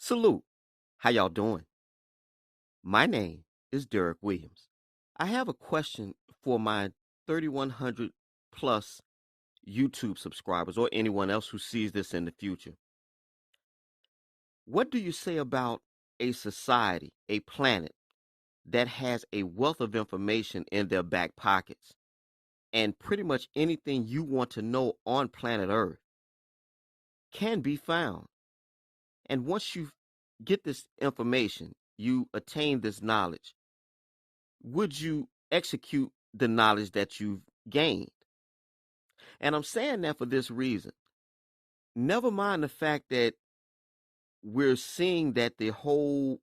Salute. How y'all doing? My name is DerrickWilliams. I have a question for my 3,100 plus YouTube subscribers or anyone else who sees this in the future. What do you say about a society, a planet that has a wealth of information in their back pockets and pretty much anything you want to know on planet Earth can be found? And once you get this information, you attain this knowledge, would you execute the knowledge that you've gained? And I'm saying that for this reason. Never mind the fact that we're seeing that the whole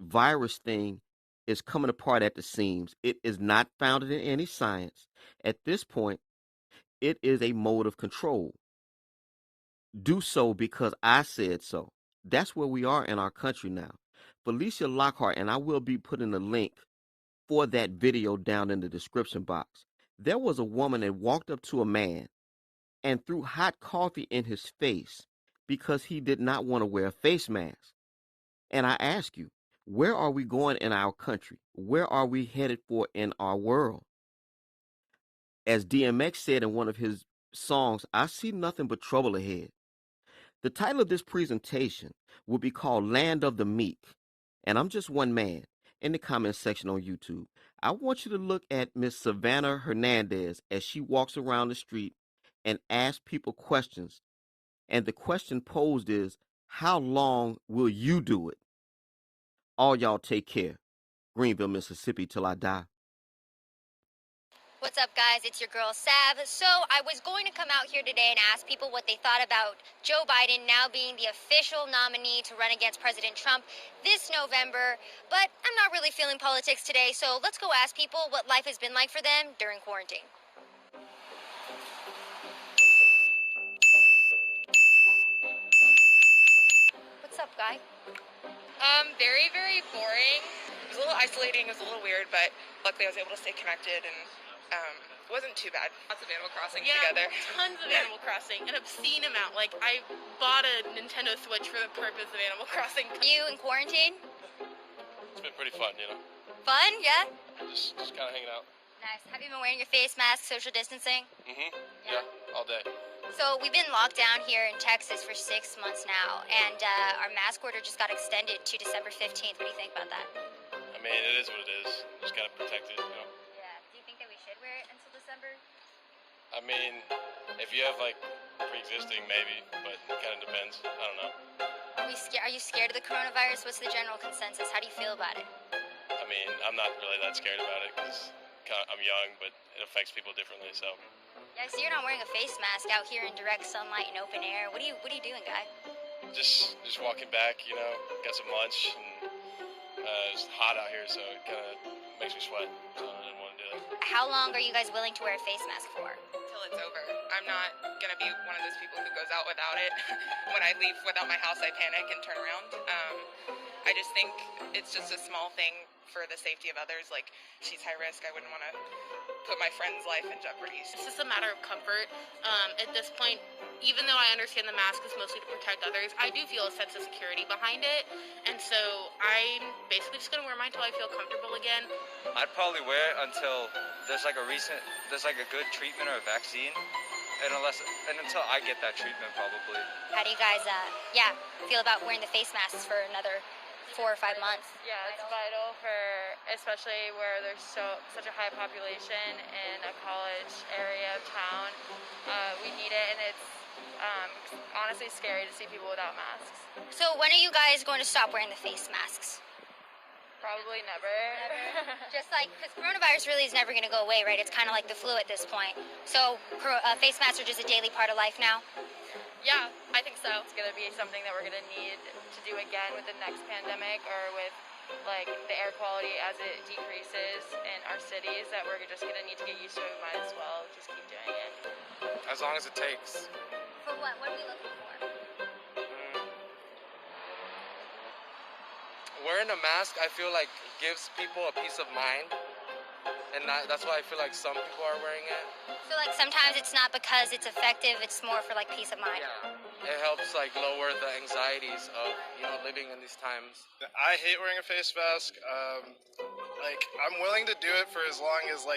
virus thing is coming apart at the seams. It is not founded in any science. At this point, it is a mode of control. Do so because I said so. That's where we are in our country now. Felicia Lockhart, and I will be putting a link for that video down in the description box. There was a woman that walked up to a man and threw hot coffee in his face because he did not want to wear a face mask. And I ask you, where are we going in our country? Where are we headed for in our world? As DMX said in one of his songs, I see nothing but trouble ahead. The title of this presentation will be called Land of the Meek. And I'm just one man. In the comment section on YouTube, I want you to look at Miss Savannah Hernandez as she walks around the street and asks people questions. And the question posed is, how long will you do it? All y'all take care. Greenville, Mississippi till I die. What's up, guys? It's your girl, Sav. So I was going to come out here today and ask people what they thought about Joe Biden now being the official nominee to run against President Trump this November, but I'm not really feeling politics today, so let's go ask people what life has been like for them during quarantine. What's up, guy? Very, very boring. It was a little isolating, it was a little weird, but luckily I was able to stay connected and it wasn't too bad. Lots of Animal Crossing together. Tons of Animal Crossing, an obscene amount. Like, I bought a Nintendo Switch for the purpose of Animal Crossing. You in quarantine? It's been pretty fun, you know. Fun, yeah? Just kind of hanging out. Nice. Have you been wearing your face mask, social distancing? Yeah, all day. So we've been locked down here in Texas for 6 months now, and our mask order just got extended to December 15th. What do you think about that? I mean, it is what it is. Just gotta protect it, you know. Yeah. Do you think that we should wear it until December? I mean, if you have like pre-existing, maybe, but it kind of depends. I don't know. Are you scared of the coronavirus? What's the general consensus? How do you feel about it? I mean, I'm not really that scared about it because I'm young, but it affects people differently. So. Yeah, so you're not wearing a face mask out here in direct sunlight and open air. What are you doing, guy? Just walking back, you know. Got some lunch, and it's hot out here, so it kind of makes me sweat. So I didn't want to do that. How long are you guys willing to wear a face mask for? Till it's over. I'm not gonna be one of those people who goes out without it. When I leave without my house, I panic and turn around. I just think it's just a small thing for the safety of others. Like, she's high risk. I wouldn't want to put my friend's life in jeopardy. It's just a matter of comfort. At this point, even though I understand the mask is mostly to protect others, I do feel a sense of security behind it. And so I'm basically just going to wear mine until I feel comfortable again. I'd probably wear it until there's like a good treatment or a vaccine. And until I get that treatment, probably. How do you guys, feel about wearing the face masks for another 4 or 5 months? Yeah, it's vital for, especially where there's such a high population in a college area of town. We need it, and it's honestly scary to see people without masks. So when are you guys going to stop wearing the face masks? Probably never. Just like, because coronavirus really is never going to go away, right? It's kind of like the flu at this point. So face masks are just a daily part of life now? Yeah, I think so. It's going to be something that we're going to need to do again with the next pandemic, or with like the air quality as it decreases in our cities, that we're just going to need to get used to it. We might as well just keep doing it. As long as it takes. For what? What are we looking for? Wearing a mask, I feel like gives people a peace of mind, and that's why I feel like some people are wearing it. So like sometimes it's not because it's effective, it's more for like peace of mind. Yeah. it helps like lower the anxieties of living in these times. I hate wearing a face mask. Like, I'm willing to do it for as long as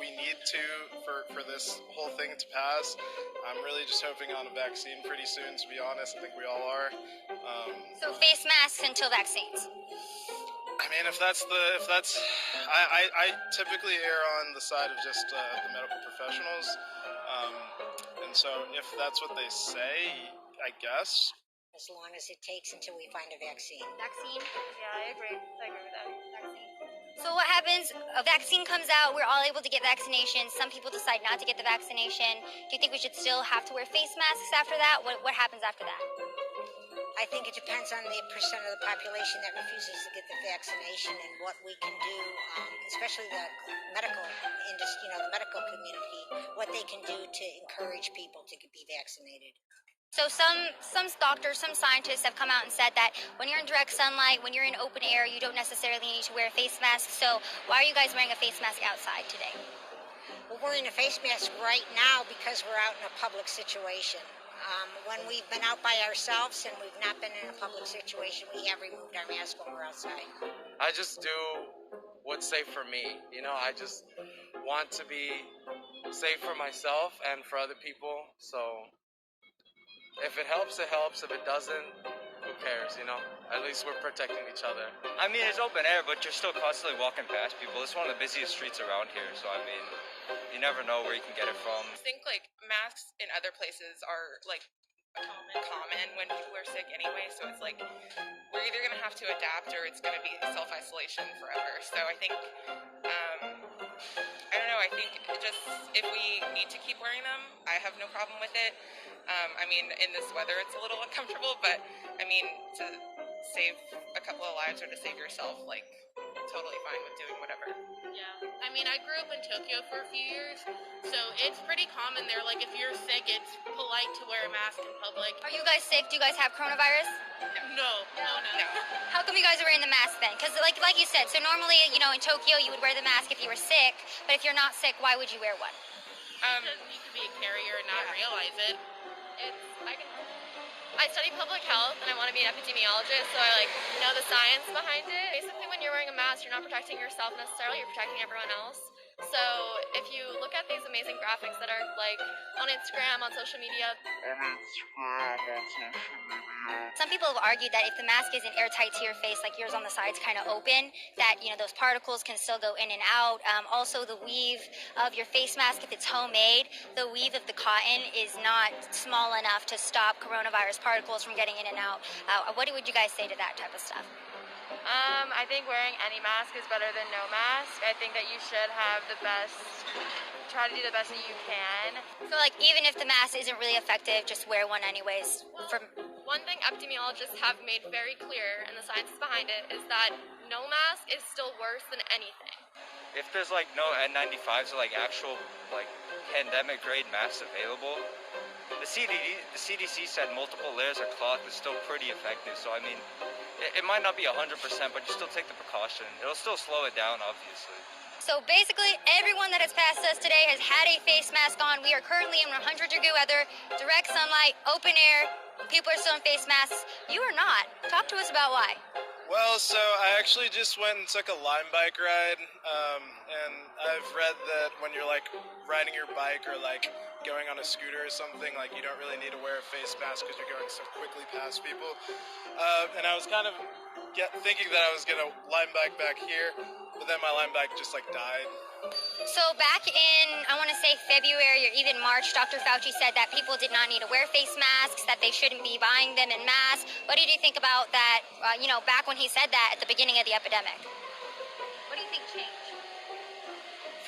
we need to for this whole thing to pass. I'm really just hoping on a vaccine pretty soon, to be honest. I think we all are. So face masks until vaccines. I mean, if that's I typically err on the side of just the medical professionals, and so if that's what they say, I guess. As long as it takes until we find a vaccine. Vaccine? Yeah, I agree with that. Vaccine. So what happens? A vaccine comes out, we're all able to get vaccinations. Some people decide not to get the vaccination. Do you think we should still have to wear face masks after that? What happens after that? I think it depends on the percent of the population that refuses to get the vaccination and what we can do, especially the medical industry, the medical community, what they can do to encourage people to be vaccinated. So some doctors, some scientists have come out and said that when you're in direct sunlight, when you're in open air, you don't necessarily need to wear a face mask. So why are you guys wearing a face mask outside today? We're wearing a face mask right now because we're out in a public situation. When we've been out by ourselves and we've not been in a public situation, we have removed our mask when we're outside. I just do what's safe for me. I just want to be safe for myself and for other people. So if it helps, it helps. If it doesn't, who cares, At least we're protecting each other. I mean, it's open air, but you're still constantly walking past people. It's one of the busiest streets around here, so I mean, you never know where you can get it from. I think masks in other places are common when people are sick anyway, so it's we're either going to have to adapt or it's going to be self-isolation forever. So I think I don't know, I think just if we need to keep wearing them, I have no problem with it. I mean, in this weather it's a little uncomfortable, but I mean, to save a couple of lives or to save yourself, totally fine with doing whatever. Yeah, I mean, I grew up in Tokyo for a few years, so it's pretty common there. If you're sick, it's polite to wear a mask in public. Are you guys sick? Do you guys have coronavirus? No. How come you guys are wearing the mask then? Because like you said, so normally, in Tokyo you would wear the mask if you were sick, but if you're not sick, why would you wear one? Because you could be a carrier and not realize it. I study public health and I want to be an epidemiologist, so I know the science behind it. Basically, when you're wearing a mask, you're not protecting yourself necessarily, you're protecting everyone else. So if you look at these amazing graphics that are on Instagram, on social media. Some people have argued that if the mask isn't airtight to your face, like yours on the sides kind of open, that those particles can still go in and out. Also, the weave of your face mask, if it's homemade, the weave of the cotton is not small enough to stop coronavirus particles from getting in and out. What would you guys say to that type of stuff? I think wearing any mask is better than no mask. I think that you should try to do the best that you can. So even if the mask isn't really effective, just wear one anyways. One thing epidemiologists have made very clear, and the science behind it, is that no mask is still worse than anything. If there's no N95s or actual pandemic grade masks available, the CDC said multiple layers of cloth is still pretty effective. So I mean, it might not be 100%, but you still take the precaution. It'll still slow it down, obviously. So basically, everyone that has passed us today has had a face mask on. We are currently in 100-degree weather, direct sunlight, open air. People are still in face masks. You are not. Talk to us about why. Well, so I actually just went and took a Lime bike ride, and I've read that when you're riding your bike or going on a scooter or something, you don't really need to wear a face mask because you're going so quickly past people. And I was kind of thinking that I was gonna Lime bike back here, but then my Lime bike just died. So back in, I want to say February or even March, Dr. Fauci said that people did not need to wear face masks, that they shouldn't be buying them in mass. What did you think about that, back when he said that at the beginning of the epidemic? What do you think changed?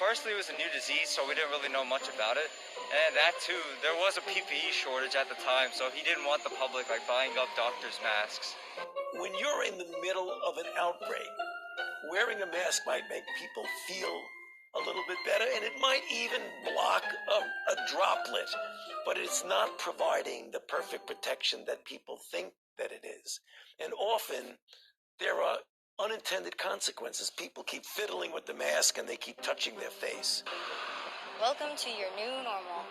Firstly, it was a new disease, so we didn't really know much about it. And that too, there was a PPE shortage at the time, so he didn't want the public buying up doctors' masks. When you're in the middle of an outbreak, wearing a mask might make people feel a little bit better, and it might even block a droplet, but it's not providing the perfect protection that people think that it is. And often there are unintended consequences. People keep fiddling with the mask and they keep touching their face. Welcome to your new normal.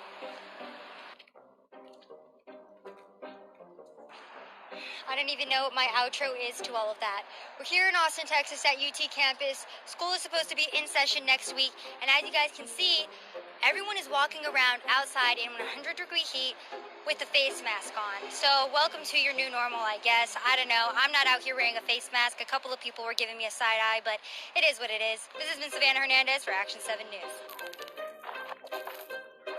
I don't even know what my outro is to all of that. We're here in Austin, Texas at UT campus. School is supposed to be in session next week, and as you guys can see, everyone is walking around outside in 100-degree heat with a face mask on. So welcome to your new normal, I guess. I don't know. I'm not out here wearing a face mask. A couple of people were giving me a side eye, but it is what it is. This has been Savannah Hernandez for Action 7 News.